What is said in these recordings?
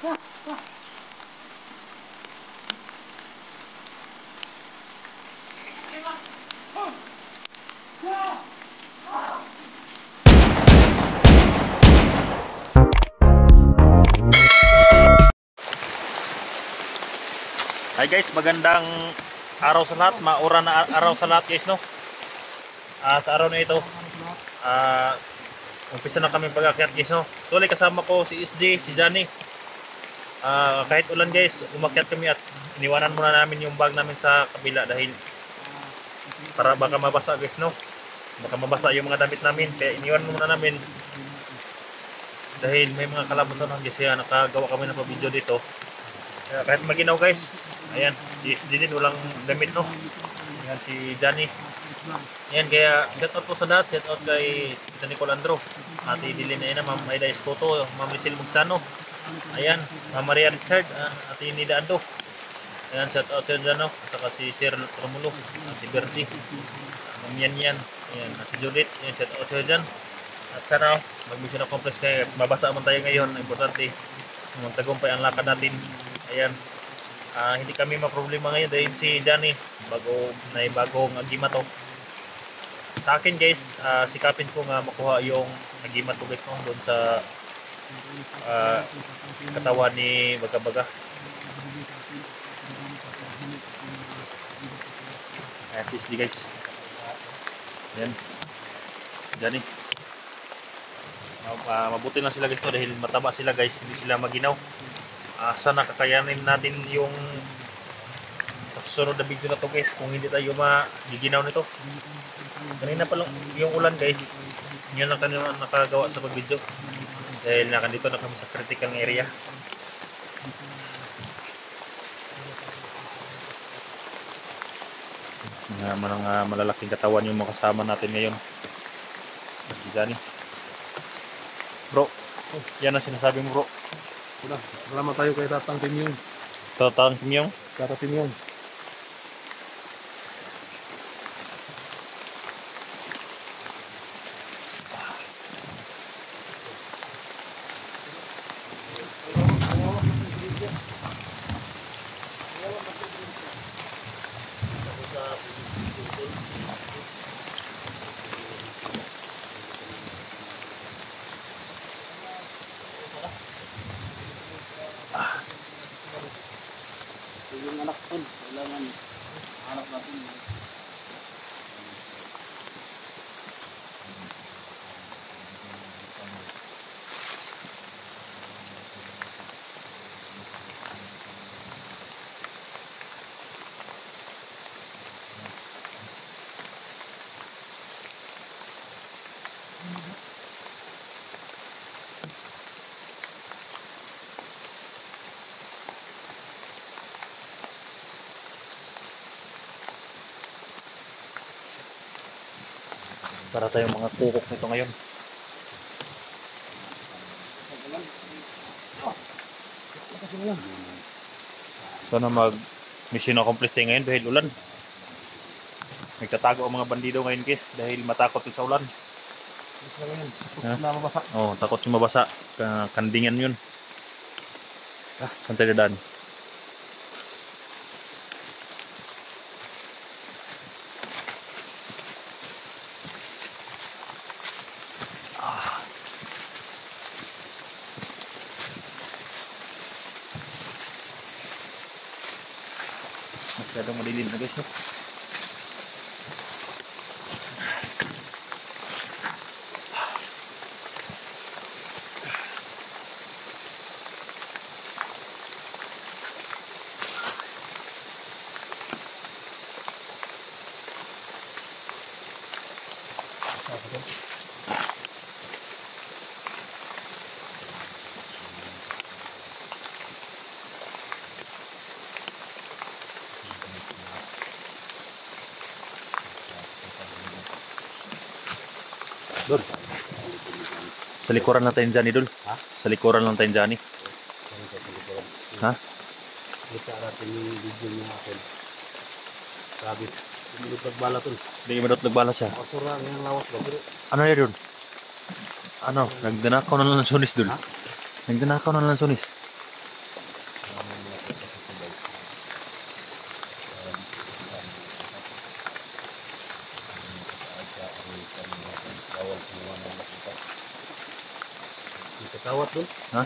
Hi guys, magandang araw sa lahat, maura na araw sa lahat guys, no? Sa araw na ito, umpisa na kami pag-akyat guys, no? Tuloy kasama ko si SJ, si Johnny. Kahit ulan guys, umakyat kami at iniwanan muna namin yung bag namin sa kabila dahil para baka mabasa guys, no? Baka mabasa yung mga damit namin, kaya iniwan muna namin dahil may mga kalabasan guys, kaya nakagawa kami ng video dito. Kaya kahit maginaw guys, ayan, si SJ din walang damit, no? Ayan si Johnny. Ayan, kaya shout out po sa lahat, shout out kay Tita Nicole Andro, Ate Dilin na Ma'am Aida Escoto, Ma'am Lucille Bugsano, ayan, Ma'am Maria Richard, Ate Nida Ando. Ayan, shout out sa dyan, no? At saka si Sir Romulo, Ate Bertie, Ma'am Yan, ayan, Ate Judith, ayan, shout out sa dyan. At sana mag-mission accomplish kaya mabasa man tayo ngayon, importante magtagumpay ang lakad natin. Ayan, hindi kami maproblema ngayon dahil si Johnny bagong agima to. Sa akin guys, sikapin ko nga makuha yung agima to guys, no? Doon sa katawan ni Baga-Baga. Ayan, peace guys. Ayan, Johnny. Mabuti lang sila guys, no? Dahil mataba sila guys, hindi sila maginaw. Sana kakayanin natin yung susunod na video na to guys, kung hindi tayo magiginaw nito. Kanina pa lang yung ulan guys, yun lang tayo nakagawa sa pag-video dahil nakandito na kami sa critical area. Mga malalaking katawan yung makasama natin ngayon. Johnny, bro, yan ang sinasabi mo bro. Udah, salamat tayo kay Tatang Timyong. Tatang Timyong? Tatang Timyong. Yung anak ko, kailangan hanap natin. Para tayong mga kukok nito ngayon. Sana mag-mission accomplish tayo ngayon dahil ulan. Nagtatago ang mga bandido ngayon guys dahil matakot sa ulan. Oh, takot yung mabasa. Kandingan yun. Saan tayo dadaan? Masyadong madilim na guys, no? Dul, sa likuran lang tayo Johnny, Dul. Ha? Sa likuran lang tayo Johnny. Ha? Kita natin yung video niya akin. Grabe. Minut nagbala to. Hindi minut nagbala siya. Kasura ng lawas ba? Pero Ano na Dul? Ano? Nagdanakaw na lang ng sunis, Dul. Ha? Nagdanakaw na lang ng sunis. doon. Ha?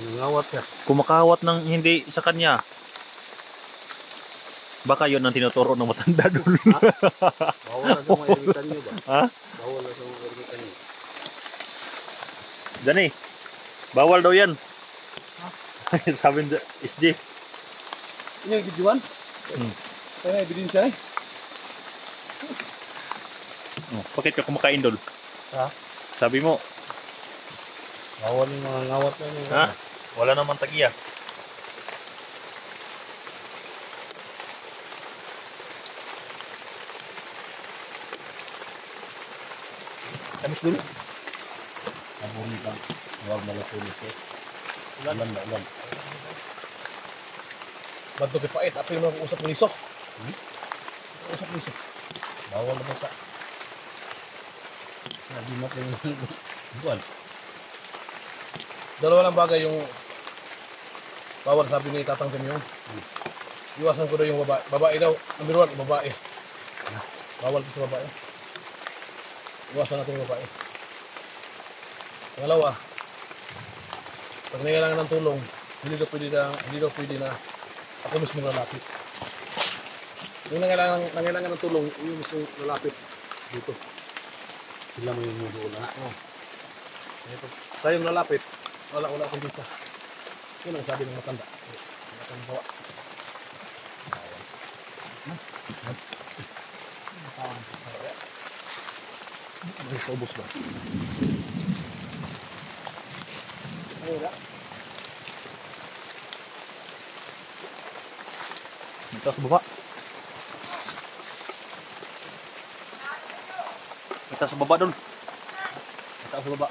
Nangangawat siya. Kumakawat ng hindi sa kanya. Baka yun ang tinuturo ng matanda doon. Bawal na sa mga iritan nyo ba? Ha? Bawal na sa mga iritan nyo. Dani, bawal daw yan. Sabi ni SJ. Ini yung gijuan? Kaya ebidensya eh. Oh, bakit ka kumakain doon? Ha? Sabi mo, Bawal yung mga ngawat na nyo. ha? Wala namang tagiya. Tamis dulu. Nabunit lang. Huwag malatulis eh. Ulan na ulan. Banto kay pait, apa yung usap ng iso? Usap ng iso. Bawal na basta. Sabi mo kayo buwan. Dalawa lang bagay yung bawal sabi ni Tatang Timyong. Iwasan ko daw yung babae. Babae daw. Number 1, babae. Bawal ko sa babae. Iwasan natin yung babae. Pangalawa, pag nangailangan ng tulong, hindi daw pwede na ako mismo lalapit. Yung nangailangan ng tulong, yung mismo lalapit dito. Sila mo yung doon na. Ito. Tayong lalapit, wala akong visa. Yun ang sabi ng matanda. Wala kang bawa. May paubos ba? Wala. Dito sa baba. Kita sa baba doon. Kita sa baba.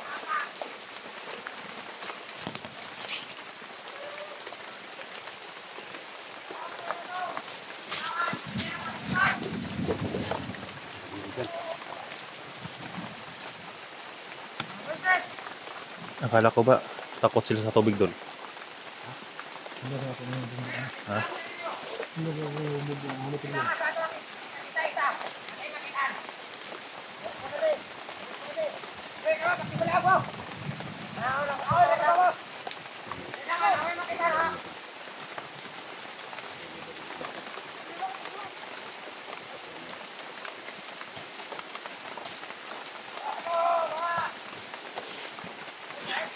Akala ko ba takot sila sa tubig doon? Ha?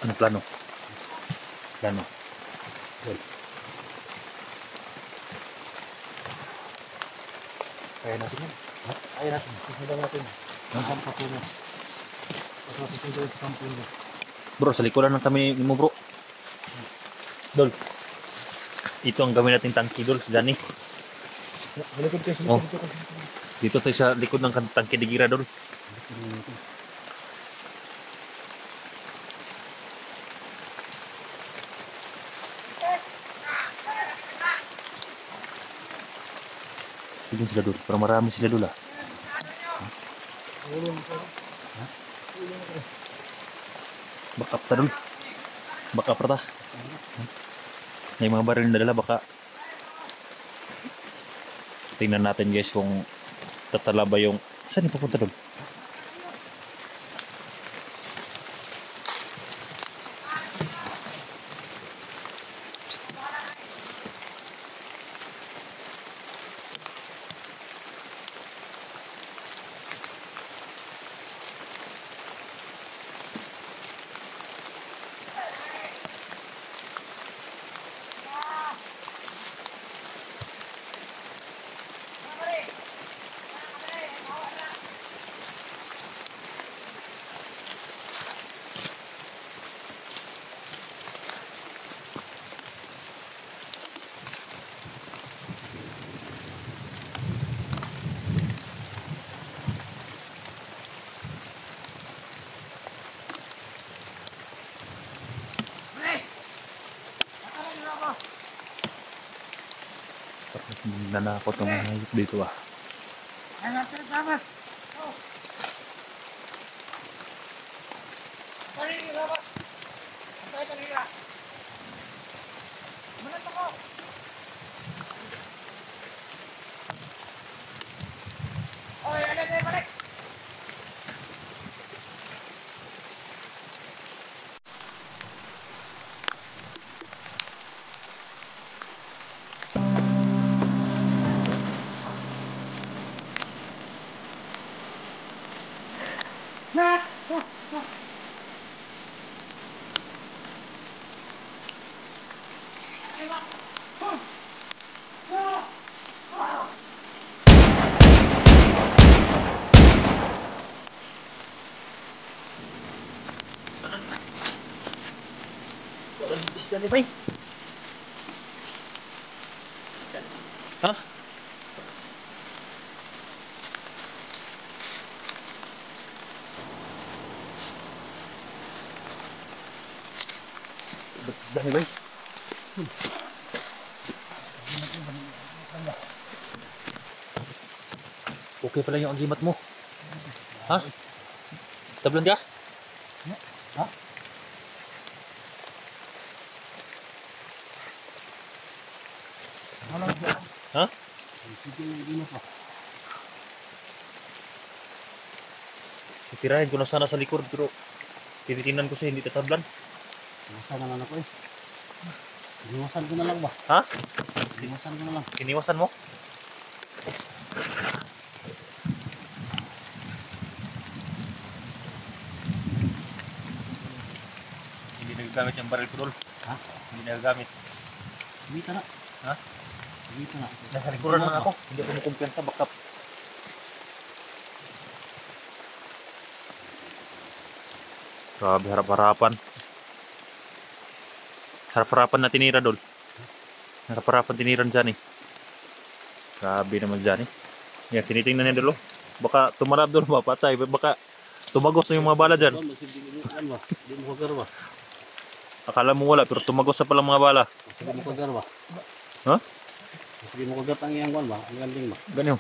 Ano plano? Plano. Kaya natin yan. Kaya natin. Susundan natin. Ang patulos. Patulos sa sampul. Bro, sa likuran ng kami mo bro. Dol. Ito ang gawin natin tangki dol, Dani. Malikod kayo. Oh. Dito tayo sa likod ng tangki de Gira dol. Sige sila dol, pero marami sila dol ah. Backup ta dol. Backup ta. May mga baril na dala baka. Tingnan natin guys kung tatala ba yung... Saan yung papunta dol? Nanakot ng mga hayop dito ah. Walang isda ni Bay. Ha? Isda ni Bay. Okay pala yung agimat mo. Ha? Tablan ka? Ha? Ha? Sige, hindi na pa. Titirahin ko na sana sa likod pero tititingnan ko siya hindi tatablan. Iwasan na lang ako eh. Iwasan ko na lang ba? Ha? Iwasan ko na lang. Iniwasan mo? Hindi nagagamit yung baril ko doon. Ha? Hindi nagagamit. Dito na. Ha? Dito na. Nasa likuran lang ako. Hindi ako kumpiyansa. Backup. Grabe, harap-harapan. Harap-harapan na tinira doon. Harap-harapan tiniran dyan eh. Grabe naman dyan eh. Yan, tinitingnan niya doon. Baka tumarap doon, mapatay. Baka tumagos na yung mga bala dyan. Hindi mo kagar ba? Akala mo wala, pero tumagos na palang mga bala. Sige mo kagar ba? Ha? Sige mo kagar ang iyang kwan ba? Ang ganding ba? Ganyan.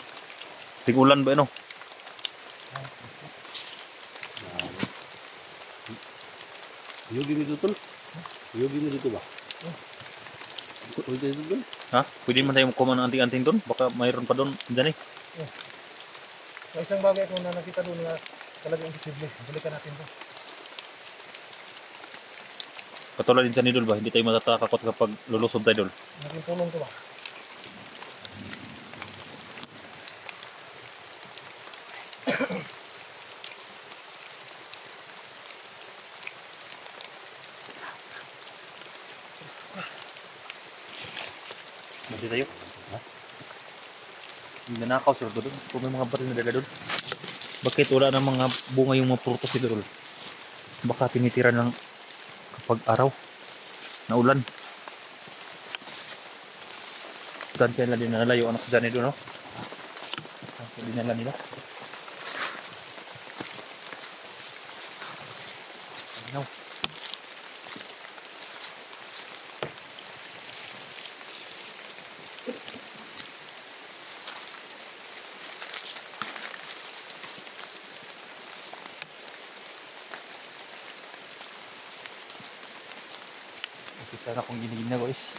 Tigulan ba ano? Yogi mo dito? Yogi mo dito ba? Pwede dito? Ha? Pwede man tayo kuman ng anting-anting doon? Baka mayroon pa doon dyan eh. May isang bagay kung na nakita doon na talagang imposible. Balikan natin to. Katulad din dyan ni Dol ba? Hindi tayo matatakot kapag lulusob tayo Dol. Natin tulong to ba? Mati tayo. Ha? Hindi na nakaw sir doon. Kung may mga baril na dala doon. Bakit wala na mga bunga yung mga prutos dito Dol? Baka tinitira ng kapag araw na ulan. Saan kaya nila dinala yung anak dyan doon, no? Saan kaya dinala nila? No. Kasi sana kung ginigina guys.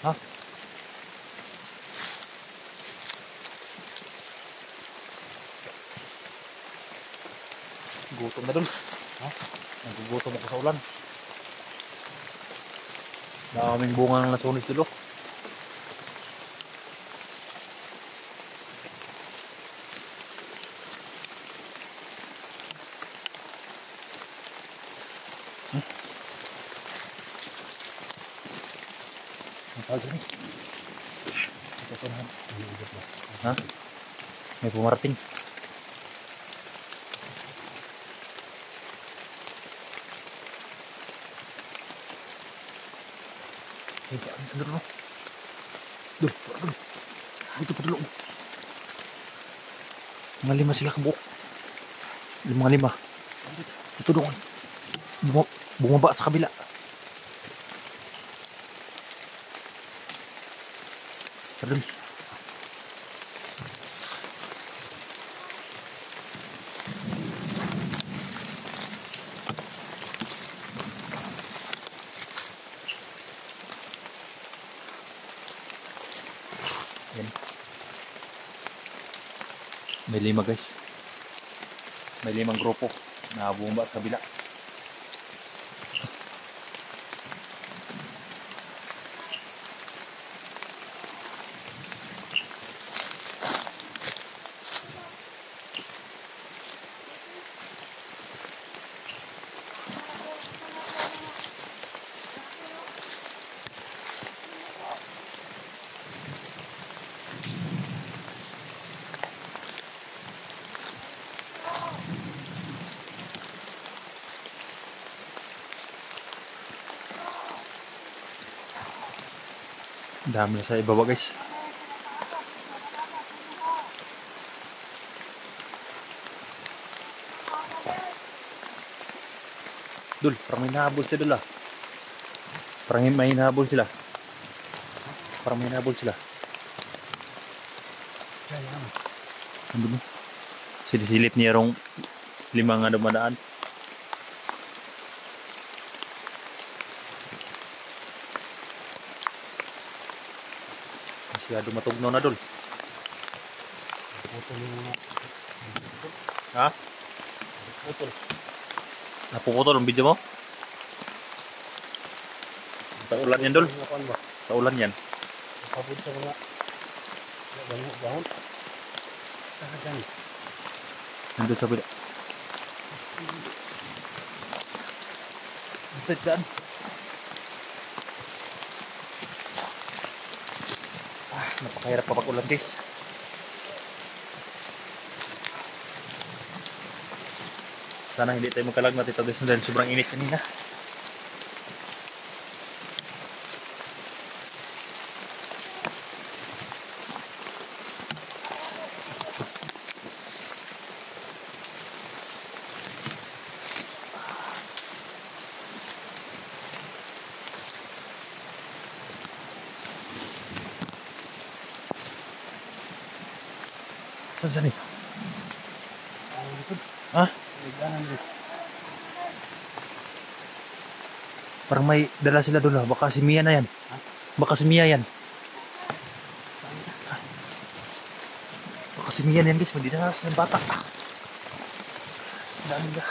Ha? Gutom na dun. Ha? Nagugutom ako sa ulan. Daming bunga ng lasunis dito. Ang tawag dyan eh. Ito sunahan. Ha? May pumarating. Ay, ano dito no? Doon, doon. Ito pa doon. Mga 5 sila kabuok. Mga 5. Ito doon. Bumaba sa kabila. Doon. May 5 guys. May 5 grupo na bumaba sa kabila. Dami na sa ibaba guys. Dul, parang may nahabol sila dul ah. Parang may nahabol sila. Parang may nahabol sila. Ano ba? Silisilip niya rong 5 nga dumadaan. Masyado matugnaw na dul. Putol yung mga Ha? putol. Napuputol ang video mo? Sa ulan yan dul. Ano ba? Sa ulan yan. Kapag sa mga bangon. Saan? Nandun sa bila. Ito dyan. Napakahirap kapag ulan guys. Sana hindi tayo magkalagnat ito guys dahil sobrang init kanina. Saan eh? Ha? Parang may dala sila doon. Baka si Mia na yan. Baka si Mia yan. Baka si Mia na yan guys. Magdidala sila ng bata. Dami na.